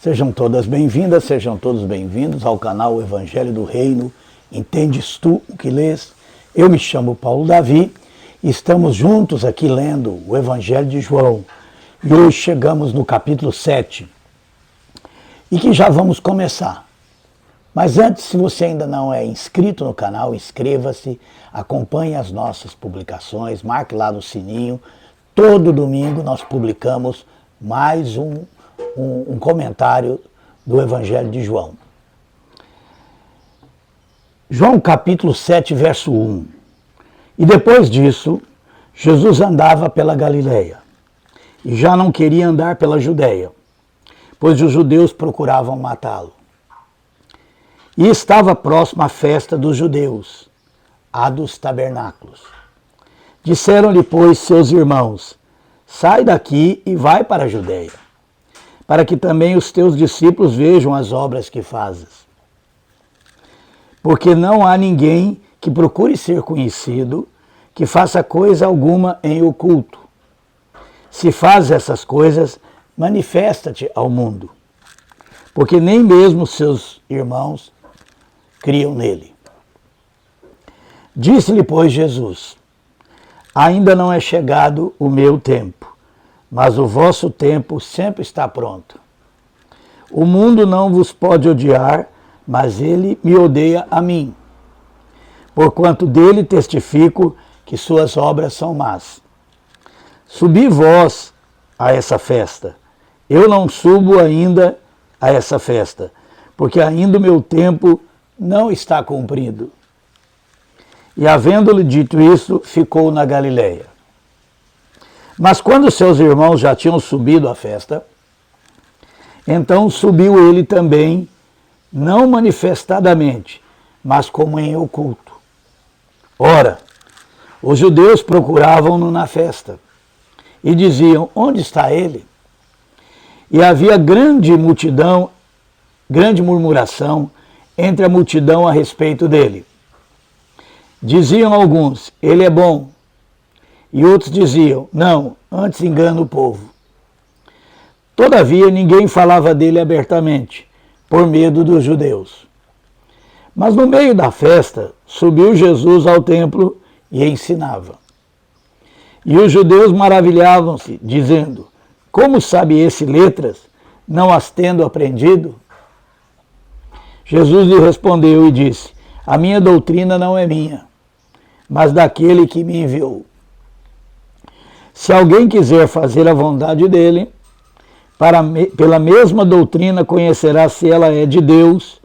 Sejam todas bem-vindas, sejam todos bem-vindos ao canal Evangelho do Reino. Entendes tu o que lês? Eu me chamo Paulo Davi e estamos juntos aqui lendo o Evangelho de João. E hoje chegamos no capítulo 7 e que já vamos começar. Mas antes, se você ainda não é inscrito no canal, inscreva-se, acompanhe as nossas publicações, marque lá no sininho. Todo domingo nós publicamos mais um comentário do Evangelho de João. João capítulo 7, verso 1. E depois disso, Jesus andava pela Galileia e já não queria andar pela Judéia, pois os judeus procuravam matá-lo. E estava próxima a festa dos judeus, a dos tabernáculos. Disseram-lhe, pois, seus irmãos: sai daqui e vai para a Judéia, para que também os teus discípulos vejam as obras que fazes. Porque não há ninguém que procure ser conhecido, que faça coisa alguma em oculto. Se fazes essas coisas, manifesta-te ao mundo, porque nem mesmo seus irmãos criam nele. Disse-lhe, pois, Jesus: ainda não é chegado o meu tempo, mas o vosso tempo sempre está pronto. O mundo não vos pode odiar, mas ele me odeia a mim, porquanto dele testifico que suas obras são más. Subi vós a essa festa. Eu não subo ainda a essa festa, porque ainda o meu tempo não está cumprido. E havendo-lhe dito isso, ficou na Galileia. Mas quando seus irmãos já tinham subido à festa, então subiu ele também, não manifestadamente, mas como em oculto. Ora, os judeus procuravam-no na festa e diziam: onde está ele? E havia grande murmuração entre a multidão a respeito dele. Diziam alguns: ele é bom. E outros diziam: não, antes engana o povo. Todavia ninguém falava dele abertamente, por medo dos judeus. Mas no meio da festa subiu Jesus ao templo e ensinava. E os judeus maravilhavam-se, dizendo: como sabe esse letras, não as tendo aprendido? Jesus lhe respondeu e disse: a minha doutrina não é minha, mas daquele que me enviou. Se alguém quiser fazer a vontade dele, pela mesma doutrina conhecerá se ela é de Deus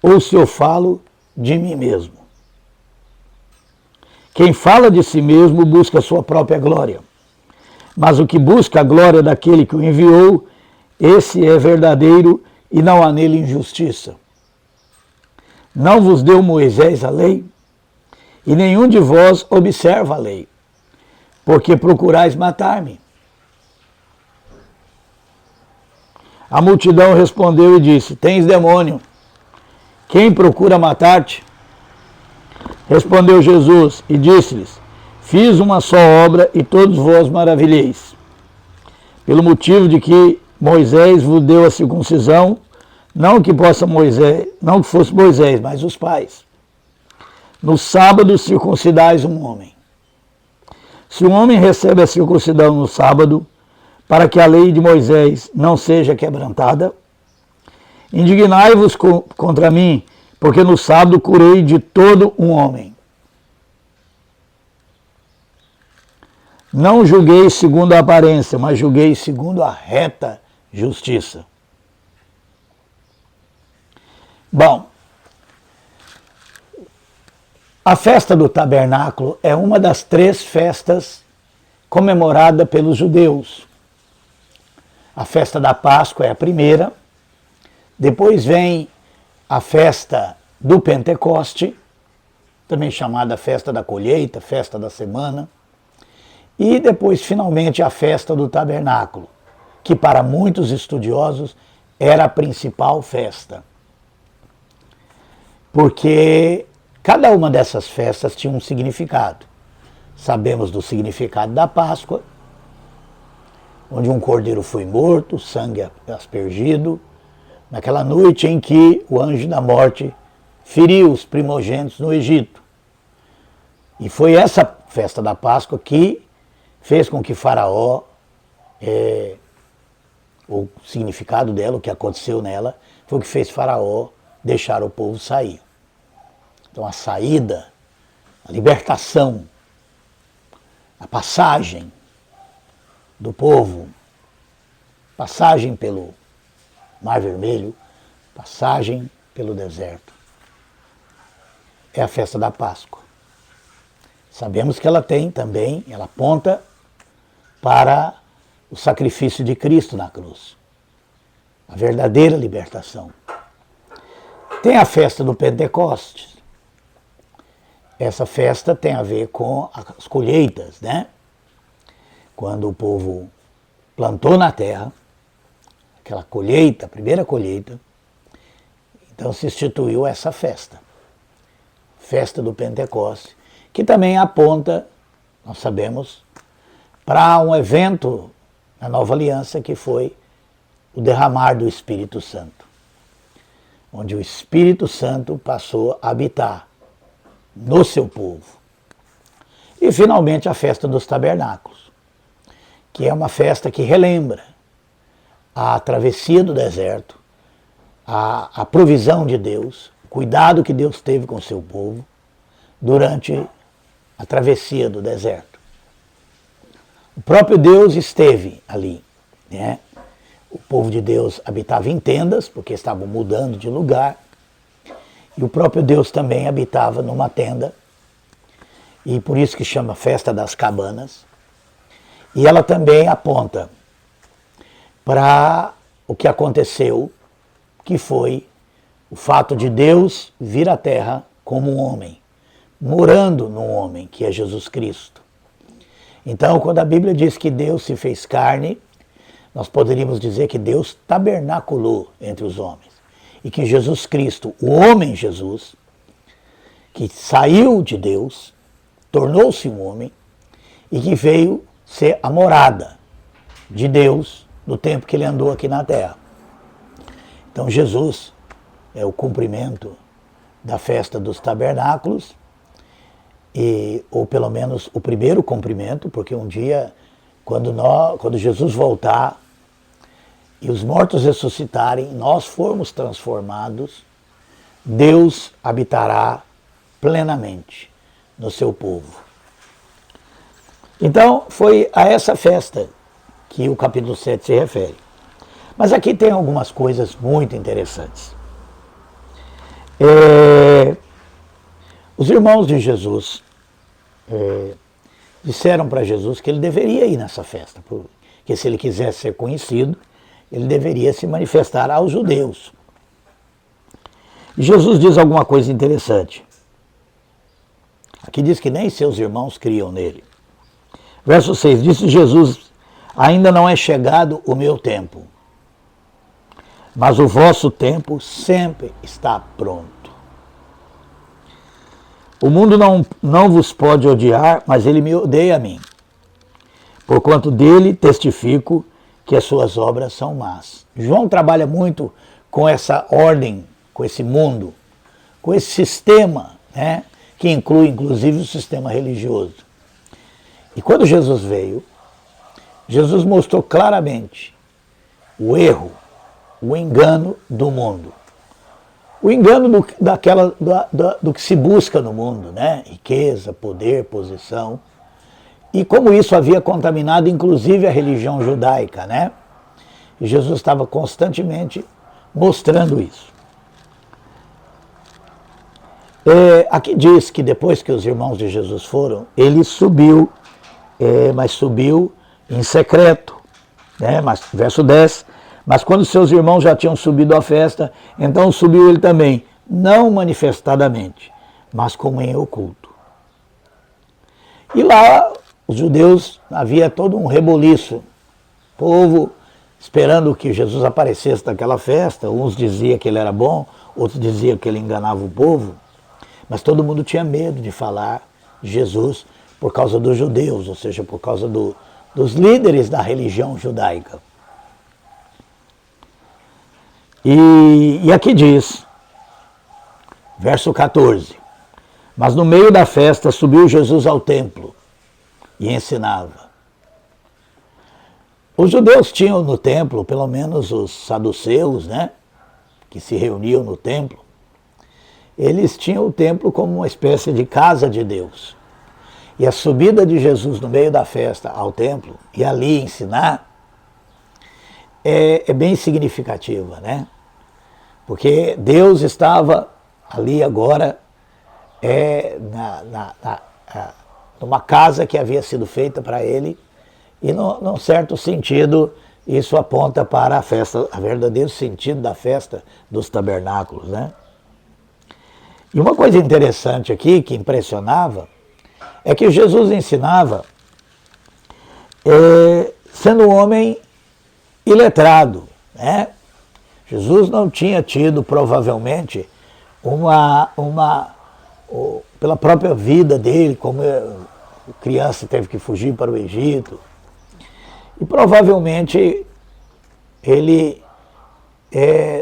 ou se eu falo de mim mesmo. Quem fala de si mesmo busca a sua própria glória, mas o que busca a glória daquele que o enviou, esse é verdadeiro e não há nele injustiça. Não vos deu Moisés a lei? E nenhum de vós observa a lei, porque procurais matar-me. A multidão respondeu e disse: tens demônio, quem procura matar-te? Respondeu Jesus e disse-lhes: fiz uma só obra e todos vós maravilheis. Pelo motivo de que Moisés vos deu a circuncisão, não que fosse Moisés, mas os pais. No sábado circuncidais um homem. Se um homem recebe a circuncisão no sábado, para que a lei de Moisés não seja quebrantada, indignai-vos contra mim, porque no sábado curei de todo um homem. Não julguei segundo a aparência, mas julguei segundo a reta justiça. Bom, a festa do tabernáculo é uma das 3 festas comemoradas pelos judeus. A festa da Páscoa é a primeira, depois vem a festa do Pentecoste, também chamada festa da colheita, festa da semana, e depois finalmente a festa do tabernáculo, que para muitos estudiosos era a principal festa. Porque cada uma dessas festas tinha um significado. Sabemos do significado da Páscoa, onde um cordeiro foi morto, sangue aspergido, naquela noite em que o anjo da morte feriu os primogênitos no Egito. E foi essa festa da Páscoa que fez com que Faraó, o significado dela, o que aconteceu nela, foi o que fez Faraó deixar o povo sair. Então a saída, a libertação, a passagem do povo, passagem pelo Mar Vermelho, passagem pelo deserto, é a festa da Páscoa. Sabemos que ela tem também, ela aponta para o sacrifício de Cristo na cruz, a verdadeira libertação. Tem a festa do Pentecostes. Essa festa tem a ver com as colheitas, né? Quando o povo plantou na terra, aquela colheita, a primeira colheita, então se instituiu essa festa, festa do Pentecostes, que também aponta, nós sabemos, para um evento na Nova Aliança que foi o derramar do Espírito Santo, onde o Espírito Santo passou a habitar no seu povo. E finalmente a festa dos tabernáculos, que é uma festa que relembra a travessia do deserto, a provisão de Deus, o cuidado que Deus teve com o seu povo durante a travessia do deserto. O próprio Deus esteve ali, né? O povo de Deus habitava em tendas, porque estavam mudando de lugar, e o próprio Deus também habitava numa tenda, e por isso que chama Festa das Cabanas. E ela também aponta para o que aconteceu, que foi o fato de Deus vir à terra como um homem, morando num homem, que é Jesus Cristo. Então, quando a Bíblia diz que Deus se fez carne, nós poderíamos dizer que Deus tabernaculou entre os homens. E que Jesus Cristo, o homem Jesus, que saiu de Deus, tornou-se um homem e que veio ser a morada de Deus no tempo que ele andou aqui na terra. Então Jesus é o cumprimento da festa dos tabernáculos, ou pelo menos o primeiro cumprimento, porque um dia, quando Jesus voltar e os mortos ressuscitarem, nós formos transformados, Deus habitará plenamente no seu povo. Então, foi a essa festa que o capítulo 7 se refere. Mas aqui tem algumas coisas muito interessantes. Os irmãos de Jesus disseram para Jesus que ele deveria ir nessa festa, porque se ele quisesse ser conhecido, ele deveria se manifestar aos judeus. E Jesus diz alguma coisa interessante. Aqui diz que nem seus irmãos criam nele. Verso 6, disse Jesus: ainda não é chegado o meu tempo, mas o vosso tempo sempre está pronto. O mundo não vos pode odiar, mas ele me odeia a mim, porquanto dele testifico que as suas obras são más. João trabalha muito com essa ordem, com esse mundo, com esse sistema, né, que inclui inclusive o sistema religioso. E quando Jesus veio, Jesus mostrou claramente o erro, o engano do mundo. O engano do que se busca no mundo, né? Riqueza, poder, posição. E como isso havia contaminado inclusive a religião judaica, né? E Jesus estava constantemente mostrando isso. Aqui diz que depois que os irmãos de Jesus foram, ele subiu, mas subiu em secreto, né? Mas, verso 10, mas quando seus irmãos já tinham subido à festa, então subiu ele também, não manifestadamente, mas como em oculto. E lá os judeus, havia todo um reboliço, povo esperando que Jesus aparecesse naquela festa. Uns diziam que ele era bom, outros diziam que ele enganava o povo, mas todo mundo tinha medo de falar de Jesus por causa dos judeus, ou seja, por causa dos líderes da religião judaica. E aqui diz, verso 14, mas no meio da festa subiu Jesus ao templo e ensinava. Os judeus tinham no templo, pelo menos os saduceus, né, que se reuniam no templo, eles tinham o templo como uma espécie de casa de Deus. E a subida de Jesus no meio da festa ao templo e ali ensinar é bem significativa, né? Porque Deus estava ali agora numa casa que havia sido feita para ele e, num certo sentido, isso aponta para a festa, o verdadeiro sentido da festa dos tabernáculos, né? E uma coisa interessante aqui, que impressionava, é que Jesus ensinava sendo um homem iletrado, né? Jesus não tinha tido, provavelmente, pela própria vida dele, como criança teve que fugir para o Egito, e provavelmente ele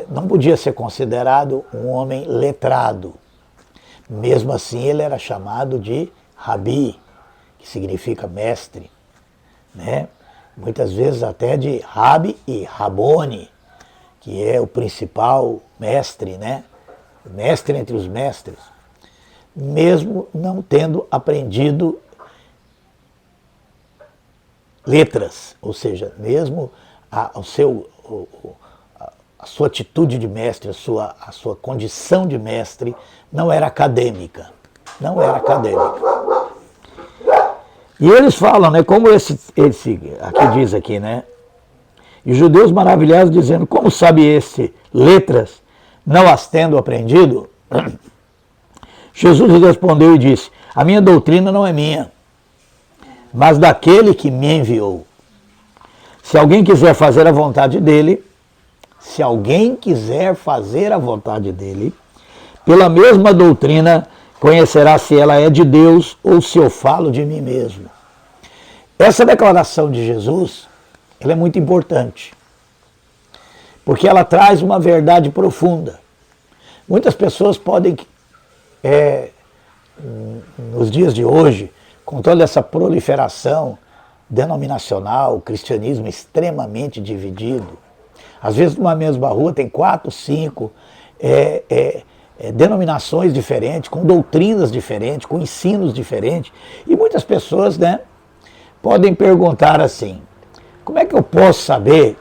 não podia ser considerado um homem letrado. Mesmo assim, ele era chamado de Rabi, que significa mestre, né? Muitas vezes até de Rabi e Rabone, que é o principal mestre, né? Mestre entre os mestres, mesmo não tendo aprendido letras, ou seja, mesmo a sua atitude de mestre, a sua condição de mestre não era acadêmica, não era acadêmica. E eles falam, né, como esse aqui diz aqui, né? E os judeus maravilhados dizendo, como sabe esse letras, não as tendo aprendido? Jesus lhe respondeu e disse, a minha doutrina não é minha, mas daquele que me enviou. Se alguém quiser fazer a vontade dele, pela mesma doutrina, conhecerá se ela é de Deus ou se eu falo de mim mesmo. Essa declaração de Jesus, ela é muito importante, porque ela traz uma verdade profunda. Muitas pessoas podem, nos dias de hoje, com toda essa proliferação denominacional, o cristianismo extremamente dividido, às vezes numa mesma rua tem 4, 5 denominações diferentes, com doutrinas diferentes, com ensinos diferentes, e muitas pessoas, né, podem perguntar assim, como é que eu posso saber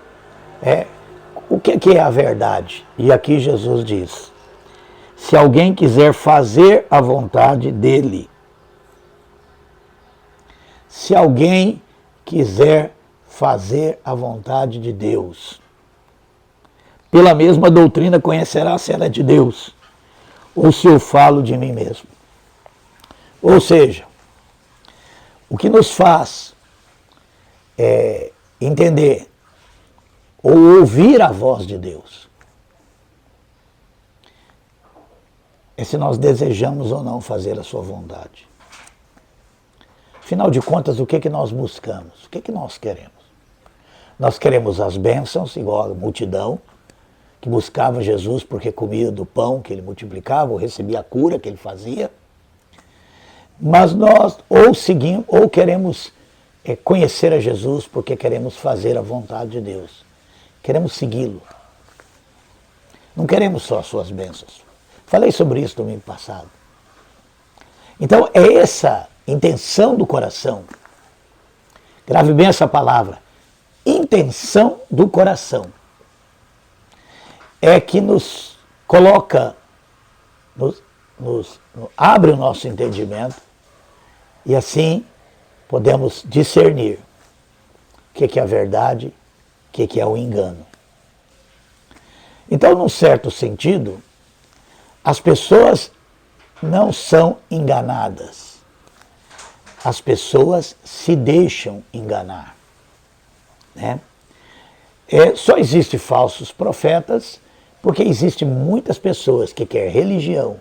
o que é a verdade? E aqui Jesus diz, se alguém quiser fazer a vontade dele, se alguém quiser fazer a vontade de Deus, pela mesma doutrina conhecerá se ela é de Deus, ou se eu falo de mim mesmo. Ou seja, o que nos faz entender ou ouvir a voz de Deus é se nós desejamos ou não fazer a sua vontade. Afinal de contas, o que nós buscamos? O que nós queremos? Nós queremos as bênçãos, igual a multidão, que buscava Jesus porque comia do pão que ele multiplicava, ou recebia a cura que ele fazia. Mas nós ou queremos conhecer a Jesus porque queremos fazer a vontade de Deus. Queremos segui-lo. Não queremos só as suas bênçãos. Falei sobre isso no domingo passado. Então é essa intenção do coração. Grave bem essa palavra. Intenção do coração. É que nos coloca, abre o nosso entendimento e assim podemos discernir o que é a verdade, o que é o engano. Então, num certo sentido, as pessoas não são enganadas. As pessoas se deixam enganar, né? Só existem falsos profetas porque existem muitas pessoas que querem religião,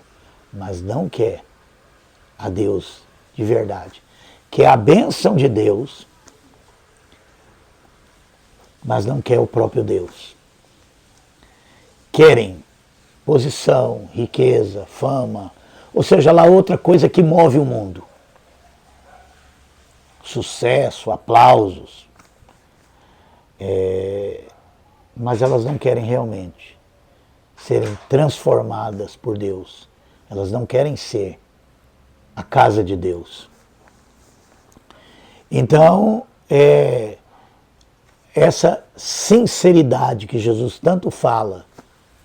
mas não quer a Deus de verdade. Quer a bênção de Deus, mas não quer o próprio Deus. querem posição, riqueza, fama, ou seja, lá outra coisa que move o mundo. Sucesso, aplausos. Mas elas não querem realmente serem transformadas por Deus. Elas não querem ser a casa de Deus. Então, essa sinceridade que Jesus tanto fala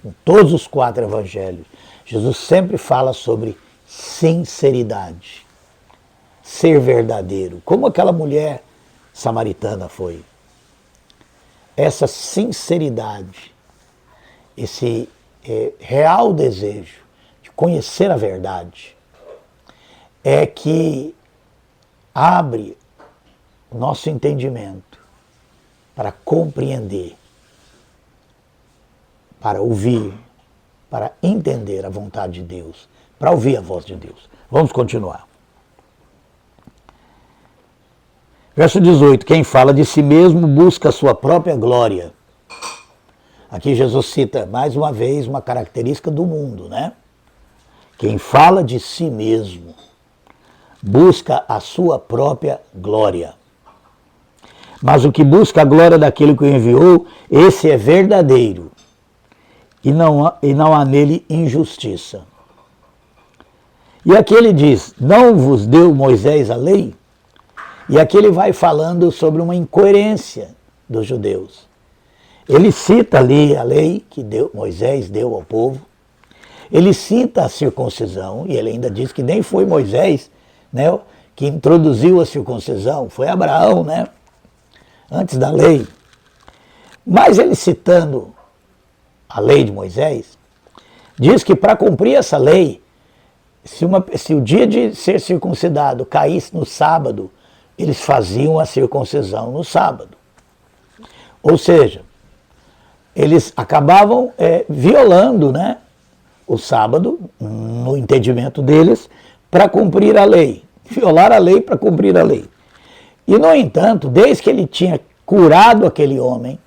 em todos os 4 evangelhos, Jesus sempre fala sobre sinceridade, ser verdadeiro, como aquela mulher samaritana foi. Essa sinceridade, esse real desejo de conhecer a verdade, é que abre o nosso entendimento para compreender, para ouvir, para entender a vontade de Deus, para ouvir a voz de Deus. Vamos continuar. Verso 18, quem fala de si mesmo busca a sua própria glória. Aqui Jesus cita mais uma vez uma característica do mundo, né? Quem fala de si mesmo busca a sua própria glória. Mas o que busca a glória daquele que o enviou, esse é verdadeiro, e não há nele injustiça. E aqui ele diz, não vos deu Moisés a lei? E aqui ele vai falando sobre uma incoerência dos judeus. Ele cita ali a lei que Moisés deu ao povo, ele cita a circuncisão, e ele ainda diz que nem foi Moisés, né, que introduziu a circuncisão, foi Abraão, né, antes da lei. Mas ele citando a lei de Moisés, diz que para cumprir essa lei, se o dia de ser circuncidado caísse no sábado, eles faziam a circuncisão no sábado. Ou seja, eles acabavam violando, né, o sábado, no entendimento deles, para cumprir a lei. Violar a lei para cumprir a lei. E, no entanto, desde que ele tinha curado aquele homem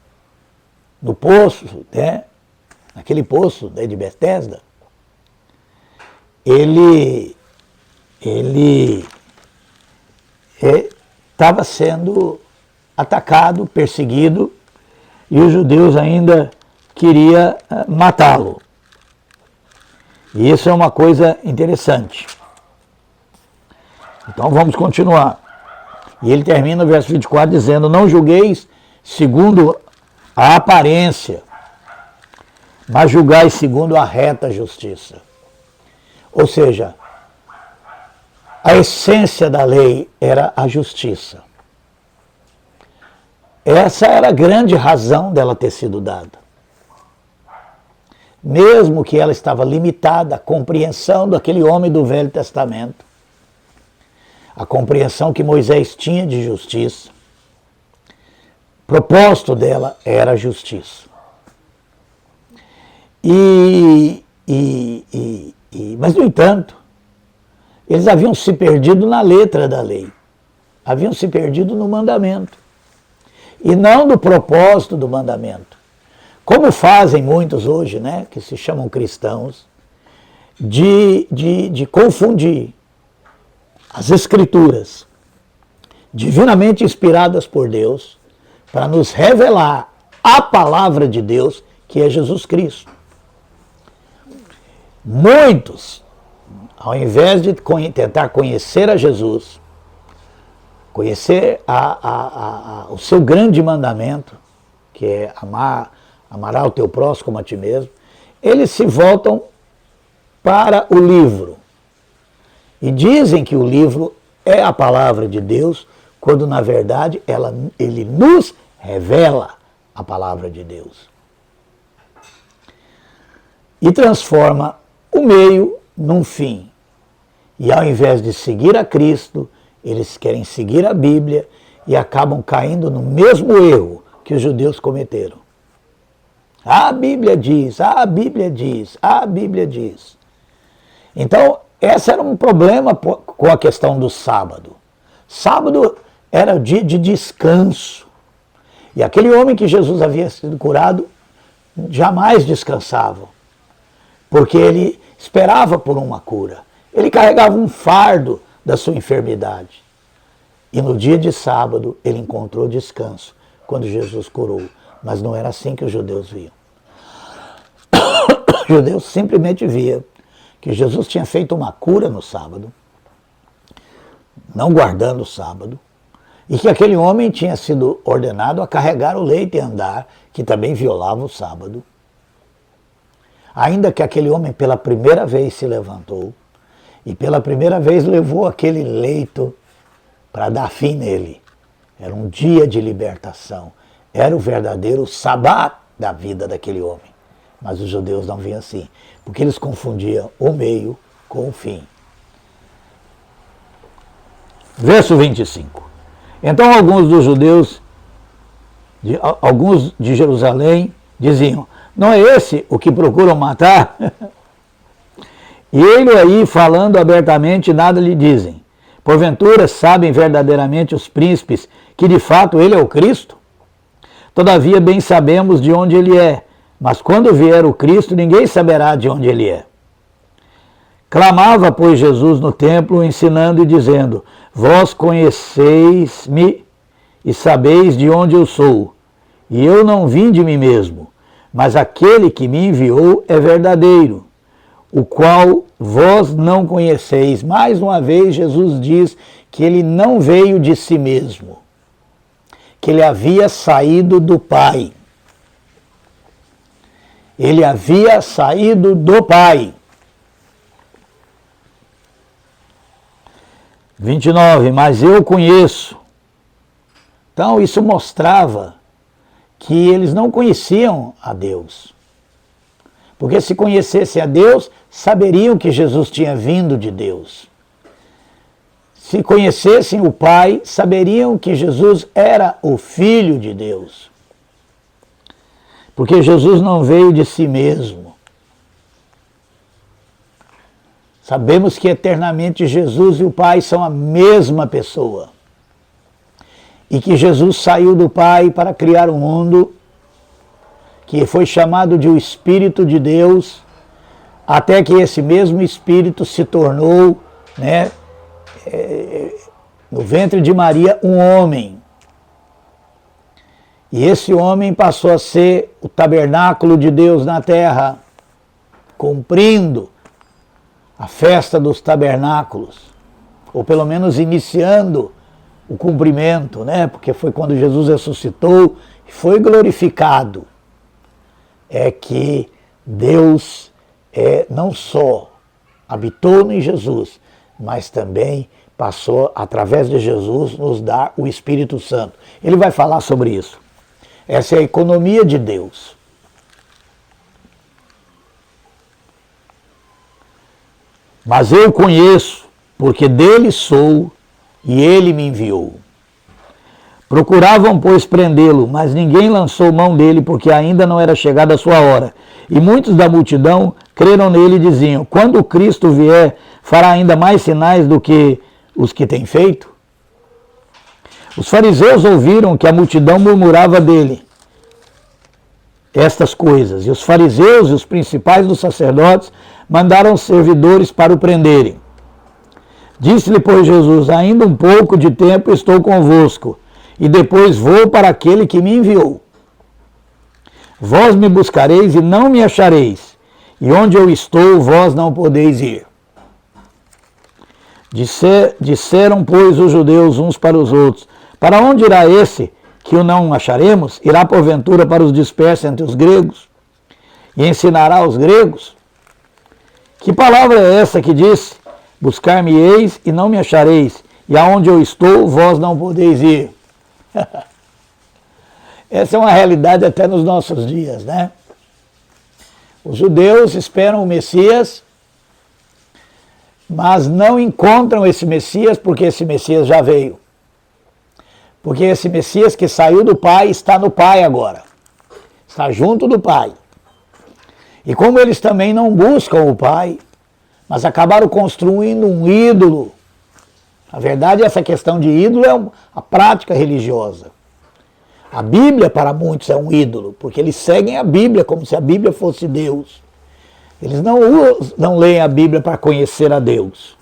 no poço, né, naquele poço, né, de Betesda, ele estava sendo atacado, perseguido, e os judeus ainda queriam matá-lo. E isso é uma coisa interessante. Então vamos continuar. E ele termina o verso 24 dizendo, não julgueis segundo a aparência, mas julgai segundo a reta justiça. Ou seja, a essência da lei era a justiça. Essa era a grande razão dela ter sido dada. Mesmo que ela estava limitada à compreensão daquele homem do Velho Testamento, a compreensão que Moisés tinha de justiça, o propósito dela era a justiça. Mas, no entanto, eles haviam se perdido na letra da lei, haviam se perdido no mandamento, e não no propósito do mandamento. Como fazem muitos hoje, né, que se chamam cristãos, de confundir as Escrituras, divinamente inspiradas por Deus, para nos revelar a palavra de Deus, que é Jesus Cristo. Muitos, ao invés de tentar conhecer a Jesus, conhecer o seu grande mandamento, que é amarás o teu próximo como a ti mesmo, eles se voltam para o livro. E dizem que o livro é a palavra de Deus, quando na verdade ele nos revela a palavra de Deus. E transforma o meio num fim. E ao invés de seguir a Cristo, eles querem seguir a Bíblia e acabam caindo no mesmo erro que os judeus cometeram. A Bíblia diz, a Bíblia diz, a Bíblia diz. Então, esse era um problema com a questão do sábado. Sábado era o dia de descanso. E aquele homem que Jesus havia sido curado jamais descansavam, porque ele esperava por uma cura. Ele carregava um fardo da sua enfermidade. E no dia de sábado ele encontrou descanso, quando Jesus curou. Mas não era assim que os judeus viam. Os judeus simplesmente viam que Jesus tinha feito uma cura no sábado, não guardando o sábado, e que aquele homem tinha sido ordenado a carregar o leite e andar, que também violava o sábado. Ainda que aquele homem pela primeira vez se levantou e pela primeira vez levou aquele leito para dar fim nele. Era um dia de libertação. Era o verdadeiro sabá da vida daquele homem. Mas os judeus não viam assim, porque eles confundiam o meio com o fim. Verso 25. Então alguns dos judeus, alguns de Jerusalém, diziam: não é esse o que procuram matar? E ele aí, falando abertamente, nada lhe dizem. Porventura sabem verdadeiramente os príncipes que de fato ele é o Cristo? Todavia bem sabemos de onde ele é, mas quando vier o Cristo ninguém saberá de onde ele é. Clamava, pois, Jesus no templo, ensinando e dizendo: vós conheceis-me e sabeis de onde eu sou, e eu não vim de mim mesmo, mas aquele que me enviou é verdadeiro, o qual vós não conheceis. Mais uma vez Jesus diz que ele não veio de si mesmo, que ele havia saído do Pai. Ele havia saído do Pai. 29, mas eu conheço. Então isso mostrava que eles não conheciam a Deus. Porque se conhecessem a Deus, saberiam que Jesus tinha vindo de Deus. Se conhecessem o Pai, saberiam que Jesus era o Filho de Deus. Porque Jesus não veio de si mesmo. Sabemos que eternamente Jesus e o Pai são a mesma pessoa. E que Jesus saiu do Pai para criar um mundo que foi chamado de o Espírito de Deus, até que esse mesmo Espírito se tornou, no ventre de Maria, um homem. E esse homem passou a ser o tabernáculo de Deus na terra, cumprindo a festa dos tabernáculos, ou pelo menos iniciando o cumprimento, porque foi quando Jesus ressuscitou e foi glorificado. É que Deus não só habitou em Jesus, mas também passou, através de Jesus, nos dar o Espírito Santo. Ele vai falar sobre isso. Essa é a economia de Deus. Mas eu conheço, porque dele sou, e ele me enviou. Procuravam, pois, prendê-lo, mas ninguém lançou mão dele, porque ainda não era chegada a sua hora. E muitos da multidão creram nele e diziam: quando o Cristo vier, fará ainda mais sinais do que os que tem feito? Os fariseus ouviram que a multidão murmurava dele estas coisas, e os fariseus e os principais dos sacerdotes mandaram servidores para o prenderem. Disse-lhe, pois, Jesus: ainda um pouco de tempo estou convosco, e depois vou para aquele que me enviou. Vós me buscareis e não me achareis, e onde eu estou, vós não podeis ir. Disseram, pois, os judeus uns para os outros: para onde irá esse que o não acharemos? Irá porventura para os dispersos entre os gregos e ensinará os gregos? Que palavra é essa que disse: buscar-me-eis e não me achareis, e aonde eu estou, vós não podeis ir? Essa é uma realidade até nos nossos dias, Os judeus esperam o Messias, mas não encontram esse Messias porque esse Messias já veio. Porque esse Messias que saiu do Pai está no Pai agora. Está junto do Pai. E como eles também não buscam o Pai, mas acabaram construindo um ídolo. Na verdade, essa questão de ídolo é a prática religiosa. A Bíblia para muitos é um ídolo, porque eles seguem a Bíblia como se a Bíblia fosse Deus. Eles não leem a Bíblia para conhecer a Deus.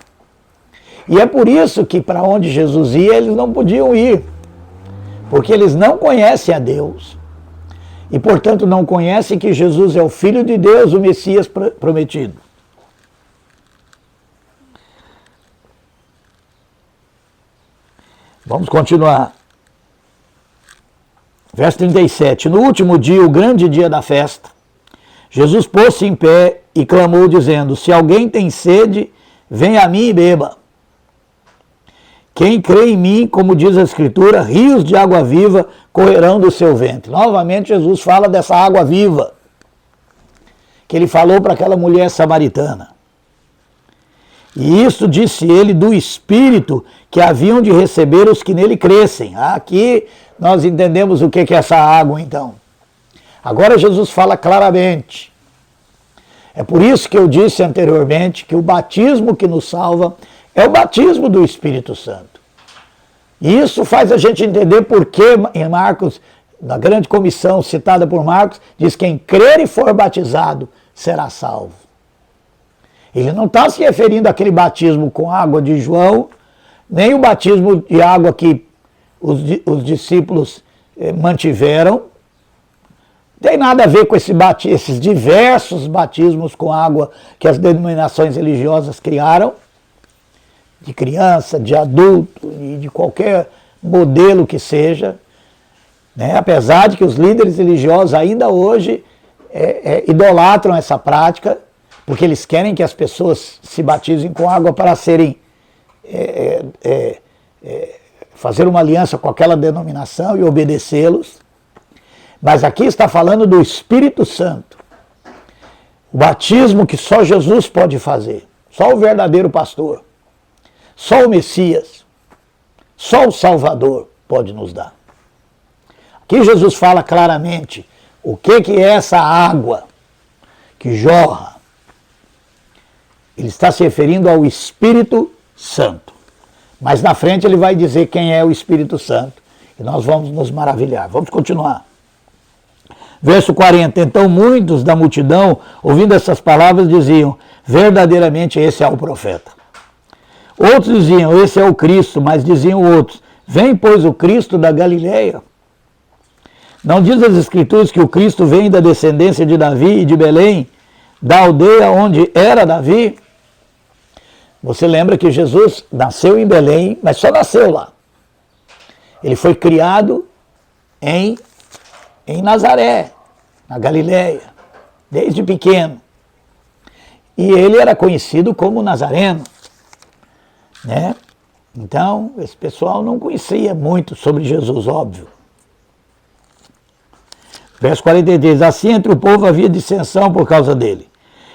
E é por isso que para onde Jesus ia, eles não podiam ir. Porque eles não conhecem a Deus. E, portanto, não conhecem que Jesus é o Filho de Deus, o Messias prometido. Vamos continuar. Verso 37. No último dia, o grande dia da festa, Jesus pôs-se em pé e clamou, dizendo: se alguém tem sede, venha a mim e beba. Quem crê em mim, como diz a Escritura, rios de água viva correrão do seu ventre. Novamente Jesus fala dessa água viva que ele falou para aquela mulher samaritana. E isso disse ele do Espírito que haviam de receber os que nele crescem. Aqui nós entendemos o que é essa água então. Agora Jesus fala claramente. É por isso que eu disse anteriormente que o batismo que nos salva é o batismo do Espírito Santo. E isso faz a gente entender por que em Marcos, na grande comissão citada por Marcos, diz: quem crer e for batizado será salvo. Ele não está se referindo àquele batismo com água de João, nem o batismo de água que os discípulos mantiveram. Não tem nada a ver com esses diversos batismos com água que as denominações religiosas criaram, de criança, de adulto e de qualquer modelo que seja, né? Apesar de que os líderes religiosos ainda hoje idolatram essa prática, porque eles querem que as pessoas se batizem com água para serem fazer uma aliança com aquela denominação e obedecê-los. Mas aqui está falando do Espírito Santo, o batismo que só Jesus pode fazer, só o verdadeiro pastor, só o Messias, só o Salvador pode nos dar. Aqui Jesus fala claramente o que é essa água que jorra. Ele está se referindo ao Espírito Santo. Mas na frente ele vai dizer quem é o Espírito Santo. E nós vamos nos maravilhar. Vamos continuar. Verso 40. Então muitos da multidão, ouvindo essas palavras, diziam: verdadeiramente esse é o profeta. Outros diziam: esse é o Cristo. Mas diziam outros: vem, pois, o Cristo da Galileia. Não diz as Escrituras que o Cristo vem da descendência de Davi e de Belém, da aldeia onde era Davi? Você lembra que Jesus nasceu em Belém, mas só nasceu lá. Ele foi criado em Nazaré, na Galileia, desde pequeno. E ele era conhecido como Nazareno, né? Então, esse pessoal não conhecia muito sobre Jesus, óbvio. Verso 43, assim entre o povo havia dissensão por causa dele.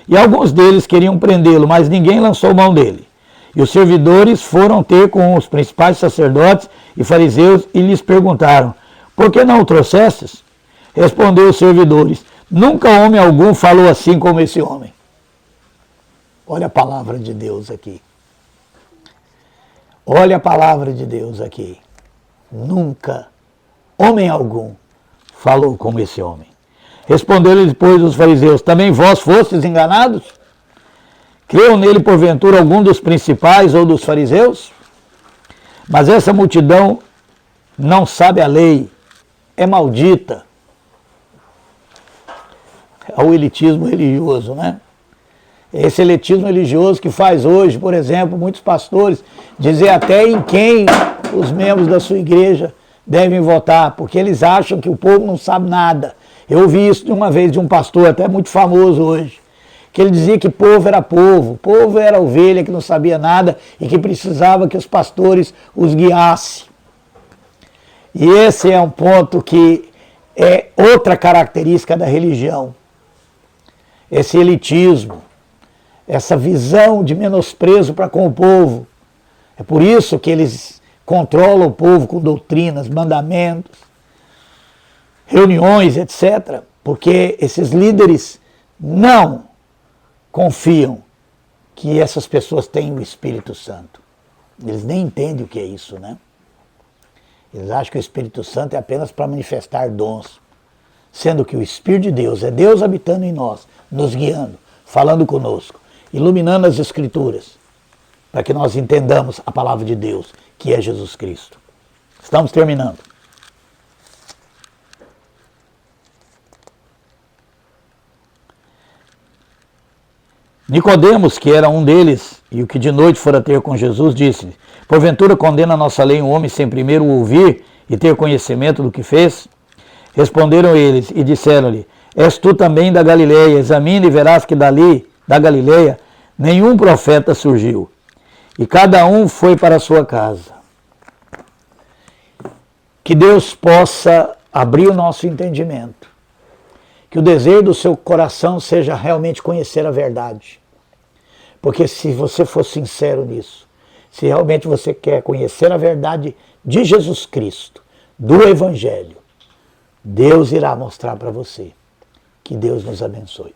E alguns deles queriam prendê-lo, mas ninguém lançou mão dele. E os servidores foram ter com os principais sacerdotes e fariseus e lhes perguntaram: por que não o trouxestes? Respondeu os servidores: nunca homem algum falou assim como esse homem. Olha a palavra de Deus aqui. Olha a palavra de Deus aqui. Nunca homem algum falou como esse homem. Respondeu-lhe depois os fariseus: também vós fostes enganados? Creu nele porventura algum dos principais ou dos fariseus? Mas essa multidão não sabe a lei, é maldita. É o elitismo religioso, né? Esse elitismo religioso que faz hoje, por exemplo, muitos pastores dizer até em quem os membros da sua igreja devem votar, porque eles acham que o povo não sabe nada. Eu ouvi isso de uma vez de um pastor, até muito famoso hoje, que ele dizia que povo era ovelha que não sabia nada e que precisava que os pastores os guiassem. E esse é um ponto que é outra característica da religião. Esse elitismo, essa visão de menosprezo para com o povo. É por isso que eles controlam o povo com doutrinas, mandamentos, reuniões, etc. Porque esses líderes não confiam que essas pessoas têm o Espírito Santo. Eles nem entendem o que é isso, né? Eles acham que o Espírito Santo é apenas para manifestar dons, sendo que o Espírito de Deus é Deus habitando em nós, nos guiando, falando conosco, iluminando as Escrituras, para que nós entendamos a palavra de Deus, que é Jesus Cristo. Estamos terminando. Nicodemos, que era um deles, e o que de noite fora ter com Jesus, disse: porventura condena a nossa lei um homem sem primeiro o ouvir e ter conhecimento do que fez? Responderam eles e disseram-lhe: és tu também da Galileia? Examina e verás que dali, da Galileia, nenhum profeta surgiu. E cada um foi para a sua casa. Que Deus possa abrir o nosso entendimento. Que o desejo do seu coração seja realmente conhecer a verdade. Porque se você for sincero nisso, se realmente você quer conhecer a verdade de Jesus Cristo, do Evangelho, Deus irá mostrar para você. Que Deus nos abençoe.